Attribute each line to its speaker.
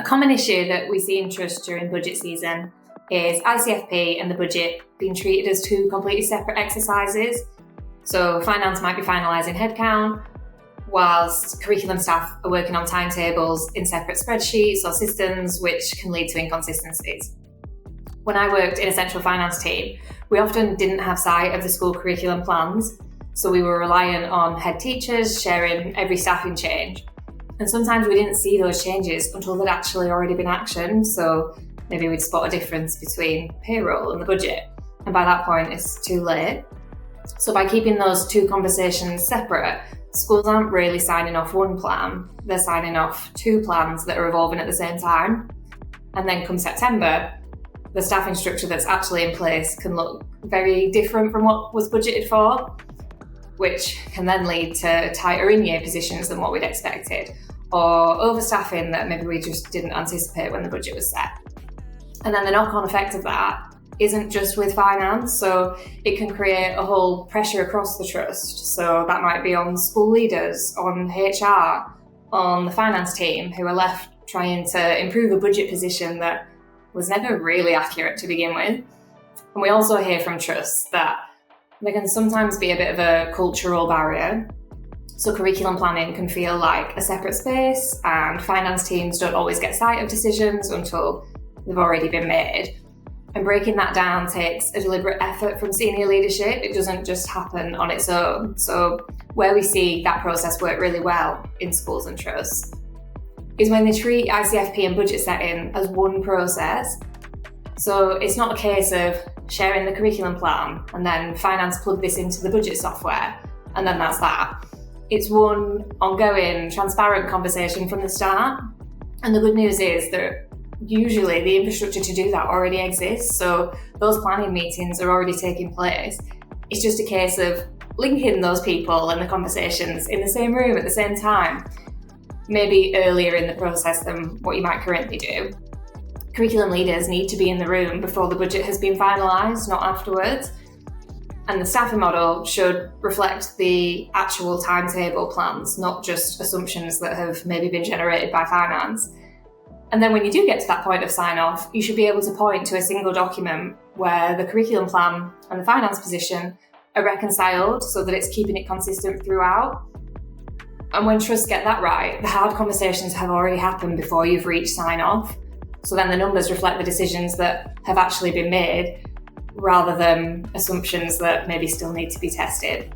Speaker 1: common issue that we see in Trust during budget season is ICFP and the budget being treated as two completely separate exercises. So finance might be finalising headcount, whilst curriculum staff are working on timetables in separate spreadsheets or systems, which can lead to inconsistencies. When I worked in a central finance team, we often didn't have sight of the school curriculum plans, so we were reliant on head teachers sharing every staffing change. And sometimes we didn't see those changes until they'd actually already been actioned, so maybe we'd spot a difference between payroll and the budget, and by that point it's too late. So by keeping those two conversations separate, schools aren't really signing off one plan, they're signing off two plans that are evolving at the same time. And then come September, the staffing structure that's actually in place can look very different from what was budgeted for, which can then lead to tighter in-year positions than what we'd expected, or overstaffing that maybe we just didn't anticipate when the budget was set. And then the knock-on effect of that isn't just with finance, so it can create a whole pressure across the trust. So that might be on school leaders, on HR, on the finance team, who are left trying to improve a budget position that was never really accurate to begin with. And we also hear from trusts that there can sometimes be a bit of a cultural barrier. So curriculum planning can feel like a separate space, and finance teams don't always get sight of decisions until they've already been made. And breaking that down takes a deliberate effort from senior leadership. It doesn't just happen on its own. So where we see that process work really well in schools and trusts is when they treat ICFP and budget setting as one process. So it's not a case of sharing the curriculum plan and then finance plug this into the budget software and then that's that. It's one ongoing, transparent conversation from the start. And the good news is that usually the infrastructure to do that already exists. So those planning meetings are already taking place. It's just a case of linking those people and the conversations in the same room at the same time, maybe earlier in the process than what you might currently do. Curriculum leaders need to be in the room before the budget has been finalised, not afterwards. And the staffing model should reflect the actual timetable plans, not just assumptions that have maybe been generated by finance. And then when you do get to that point of sign-off, you should be able to point to a single document where the curriculum plan and the finance position are reconciled so that it's keeping it consistent throughout. And when trusts get that right, the hard conversations have already happened before you've reached sign-off. So then the numbers reflect the decisions that have actually been made rather than assumptions that maybe still need to be tested.